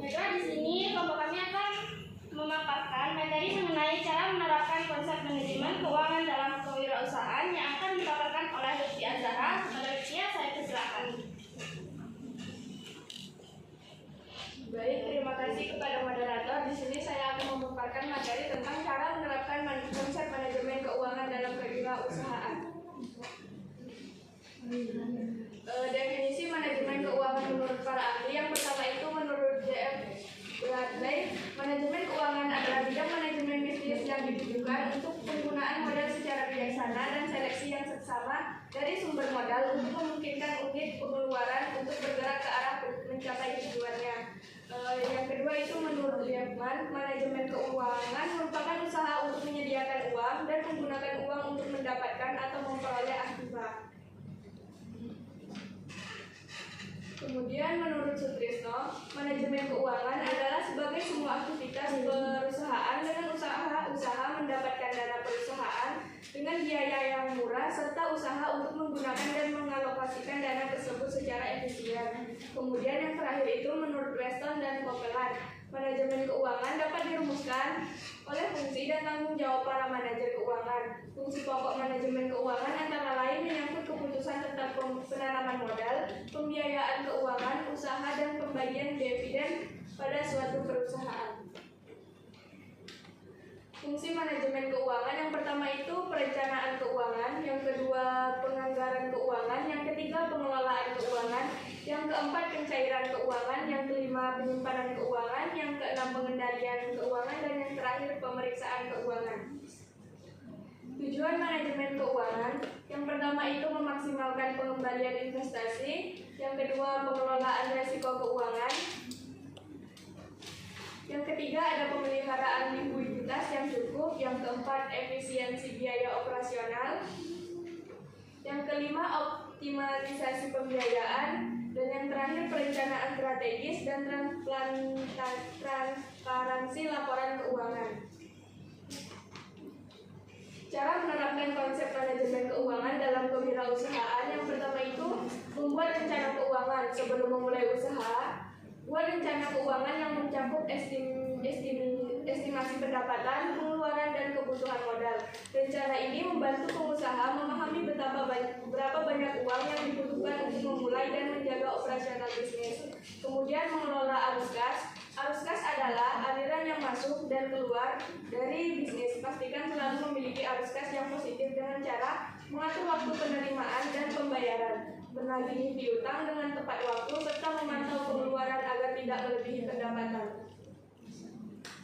Baiklah, di sini kelompok kami akan memaparkan materi mengenai cara menerapkan konsep manajemen keuangan dalam kewirausahaan yang akan dipaparkan oleh Lutfi Azhara. Kepada Lutfi, saya persilakan. Baik, terima kasih kepada moderator. Di sini saya akan memaparkan materi tentang cara menerapkan konsep manajemen keuangan dalam kewirausahaan. Definisi manajemen keuangan menurut para ahli yang pertama itu menurut J.F. Bradley, manajemen keuangan adalah bidang manajemen bisnis yang ditujukan untuk penggunaan modal secara bijaksana dan seleksi yang seksama dari sumber modal untuk memungkinkan unit pengeluaran untuk bergerak ke arah mencapai tujuannya. Yang kedua itu menurut Liebman, manajemen keuangan merupakan usaha untuk menyediakan uang dan menggunakan uang untuk mendapatkan atau memperoleh aktiva. Kemudian menurut Sutrisno, manajemen keuangan adalah sebagai semua aktivitas perusahaan dengan usaha mendapatkan dana perusahaan dengan biaya yang murah serta usaha untuk menggunakan dan mengalokasikan dana tersebut secara efisien. Kemudian yang terakhir itu menurut Weston dan Copeland, manajemen keuangan dapat dirumuskan oleh fungsi dan tanggung jawab para manajer keuangan. Fungsi pokok manajemen keuangan antara lain menyangkut keputusan tentang penanaman modal, pembiayaan keuangan, usaha, dan pembagian dividen pada suatu perusahaan. Fungsi manajemen keuangan yang pertama itu perencanaan keuangan, yang kedua penganggaran keuangan, yang ketiga pengelolaan keuangan, yang keempat pencairan keuangan, yang kelima penyimpanan keuangan, yang keenam pengendalian keuangan, dan yang terakhir pemeriksaan keuangan. Tujuan manajemen keuangan, yang pertama itu memaksimalkan pengembalian investasi, yang kedua pengelolaan risiko keuangan, yang ketiga ada pemeliharaan likuiditas yang cukup, yang keempat efisiensi biaya operasional, yang kelima optimalisasi pembiayaan, dan yang terakhir perencanaan strategis dan transparansi laporan keuangan. Cara menerapkan konsep manajemen keuangan dalam kewirausahaan, yang pertama itu membuat rencana keuangan sebelum memulai usaha. Buat rencana keuangan yang mencakup estimasi pendapatan, pengeluaran, dan kebutuhan modal. Rencana ini membantu pengusaha memahami berapa banyak uang yang dibutuhkan untuk memulai dan menjaga operasional bisnis. Kemudian mengelola arus kas. Arus kas adalah aliran yang masuk dan keluar dari bisnis. Pastikan selalu memiliki arus kas yang positif dengan cara mengatur waktu penerimaan dan pembayaran, menagih piutang dengan tepat waktu, serta memantau pengeluaran agar tidak melebihi pendapatan.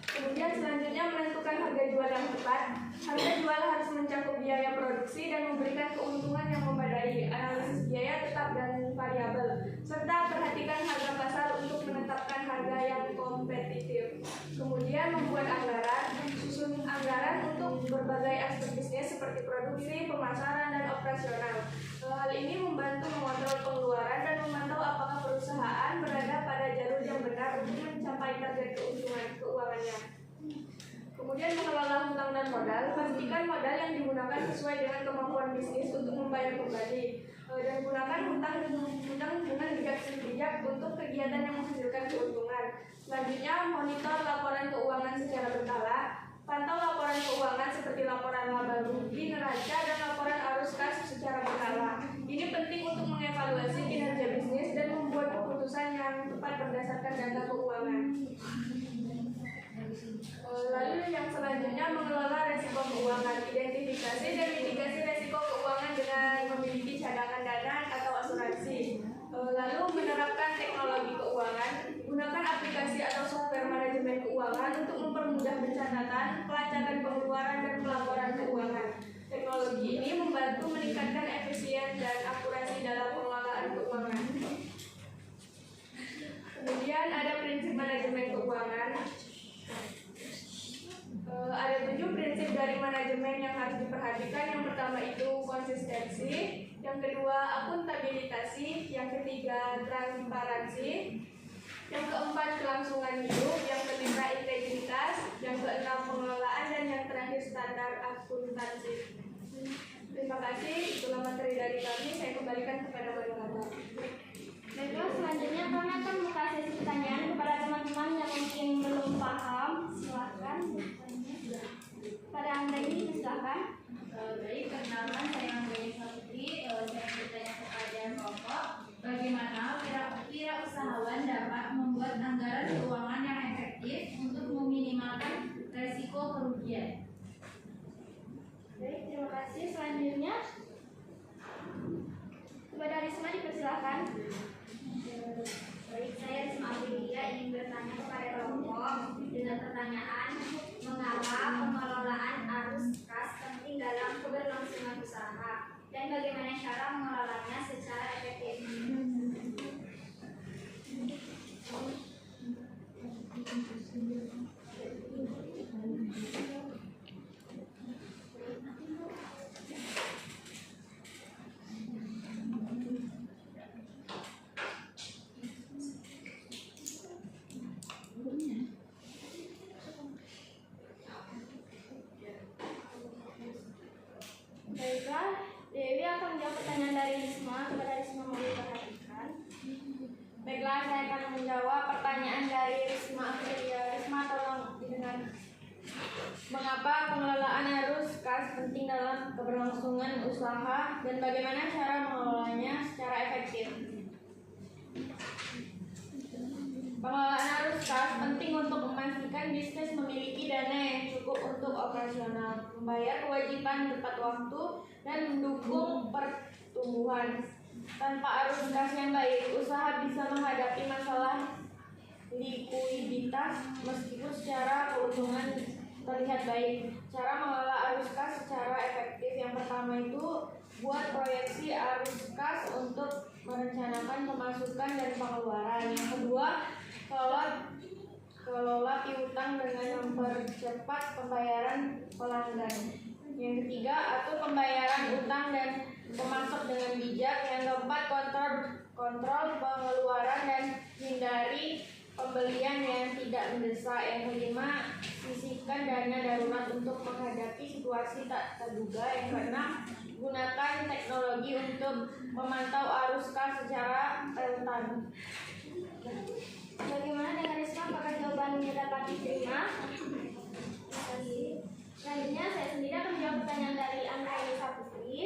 Kemudian selanjutnya menentukan harga jual yang tepat. Harga jual harus mencakup biaya produksi dan memberikan keuntungan yang memadai, analisis biaya tetap dan variabel, serta perhatikan harga pasar untuk menetapkan harga yang kompetitif. Kemudian membuat anggaran, susun anggaran untuk berbagai aspek bisnis seperti produksi, pemasaran, dan operasional. Hal ini membantu mengontrol pengeluaran dan memantau apakah perusahaan berada pada jalur yang benar untuk mencapai target keuntungan keuangannya. Kemudian mengelola hutang dan modal, pastikan modal yang digunakan sesuai dengan kemampuan bisnis untuk membayar kembali, dan gunakan hutang dengan bijak untuk kegiatan yang menghasilkan keuntungan. Selanjutnya monitor laporan keuangan secara berkala, pantau laporan keuangan seperti laporan laba rugi, neraca, dan laporan arus kas secara berkala. Ini penting untuk mengevaluasi kinerja bisnis dan membuat keputusan yang tepat berdasarkan data keuangan. Lalu yang selanjutnya mengelola resiko keuangan, identifikasi dan mitigasi resiko keuangan dengan memiliki cadangan dana atau asuransi. Lalu menerapkan teknologi keuangan, gunakan aplikasi atau software manajemen keuangan untuk mempermudah pencatatan, pelacakan pengeluaran, dan pelaporan keuangan. Teknologi ini membantu meningkatkan efisien dan akurasi dalam pengelolaan keuangan. Kemudian ada prinsip manajemen keuangan. Ada 7 prinsip dari manajemen yang harus diperhatikan. Yang pertama itu konsistensi, yang kedua akuntabilitasi, yang ketiga transparansi, yang keempat kelangsungan hidup, yang kelima integritas, yang keenam pengelolaan, dan yang terakhir standar akuntansi. Terima kasih, itulah materi dari kami. Saya kembalikan kepada moderator. Perkenalkan, saya Anggreni Saputri. Saya bertanya kepada kelompok, bagaimana wirausahawan dapat membuat anggaran keuangan yang efektif untuk meminimalkan resiko kerugian. Baik, terima kasih. Selanjutnya, kepada Risma dipersilakan. Baik, saya Risma Aprilia ingin bertanya kepada kelompok dengan pertanyaan, mengapa pengelolaan arus kas penting dalam keberlangsungan usaha dan bagaimana cara mengelolanya secara efektif. Baiklah, Dewi akan menjawab pertanyaan dari Risma. Kepada Risma mau diperhatikan. Baiklah, saya akan menjawab pertanyaan dari Risma Aprilia. Risma, tolong didengar. Mengapa pengelolaan arus kas penting dalam keberlangsungan usaha dan bagaimana cara mengelolanya secara efektif? Pengelolaan arus kas penting untuk memastikan bisnis memiliki dana yang cukup untuk operasional, membayar kewajiban tepat waktu, dan mendukung pertumbuhan. Tanpa arus kas yang baik, usaha bisa menghadapi masalah likuiditas meskipun secara keuntungan terlihat baik. Cara mengelola arus kas secara efektif yang pertama itu buat proyeksi arus kas untuk merencanakan pemasukan dan pengeluaran. Yang kedua, kelola piutang dengan mempercepat pembayaran pelanggan. Yang ketiga, atur pembayaran utang dan pemasok dengan bijak. Yang keempat, kontrol pengeluaran dan hindari pembelian yang tidak mendesak. Yang kelima, sisihkan dana darurat untuk menghadapi situasi tak terduga. Yang keenam, gunakan teknologi untuk memantau arus kas secara real-time. Bagaimana dengan Risma? Apakah jawabannya dapat diterima? Terima kasih. Selanjutnya, saya sendiri akan menjawab pertanyaan dari Anggreni Saputri,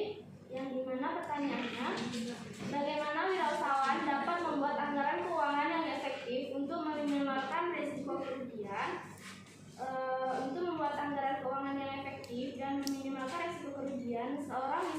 yang dimana pertanyaannya, bagaimana wirausahawan dapat membuat anggaran keuangan yang efektif untuk meminimalkan risiko kerugian? Untuk membuat anggaran keuangan yang efektif dan meminimalkan risiko kerugian, seorang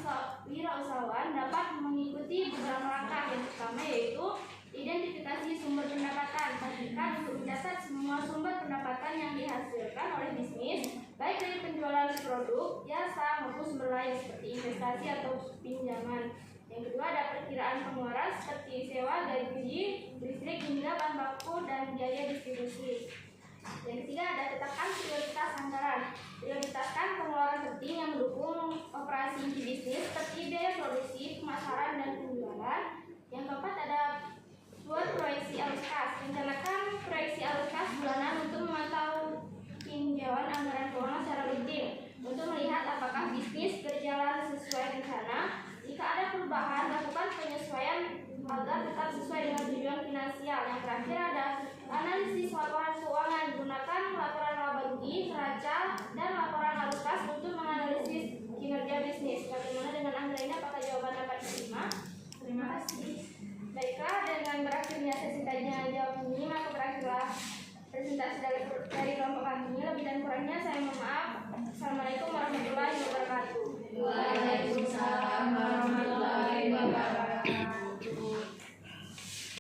wirausahawan dapat mengikuti beberapa langkah. Yang pertama yaitu identifikasi sumber pendapatan. Pastikan untuk mencatat semua sumber pendapatan yang dihasilkan oleh bisnis, baik dari penjualan produk, jasa, maupun sumber lain seperti investasi atau pinjaman. Yang kedua, ada perkiraan pengeluaran seperti sewa, gaji, listrik, hingga bahan baku dan biaya distribusi. Yang ketiga, ada tetapkan prioritas anggaran. Prioritaskan pengeluaran penting yang mendukung operasi bisnis seperti biaya produksi, pemasaran, dan penjualan. Yang keempat, ada buat proyeksi arus kas. Rencanakan proyeksi arus kas bulanan untuk memantau tinjauan anggaran keuangan secara rutin untuk melihat apakah bisnis berjalan sesuai rencana. Jika ada perubahan, lakukan penyesuaian agar tetap sesuai dengan tujuan finansial. Yang terakhir ada analisis laporan keuangan. Gunakan laporan laba rugi, neraca, dan laporan arus kas untuk menganalisis kinerja bisnis. Bagaimana dengan Anggreni? Apakah jawaban dapat diterima? Terima kasih. Baiklah, dengan berakhirnya sesi tanya jawab ini, maka berakhirlah presentasi dari kelompok kami. Lebih dan kurangnya saya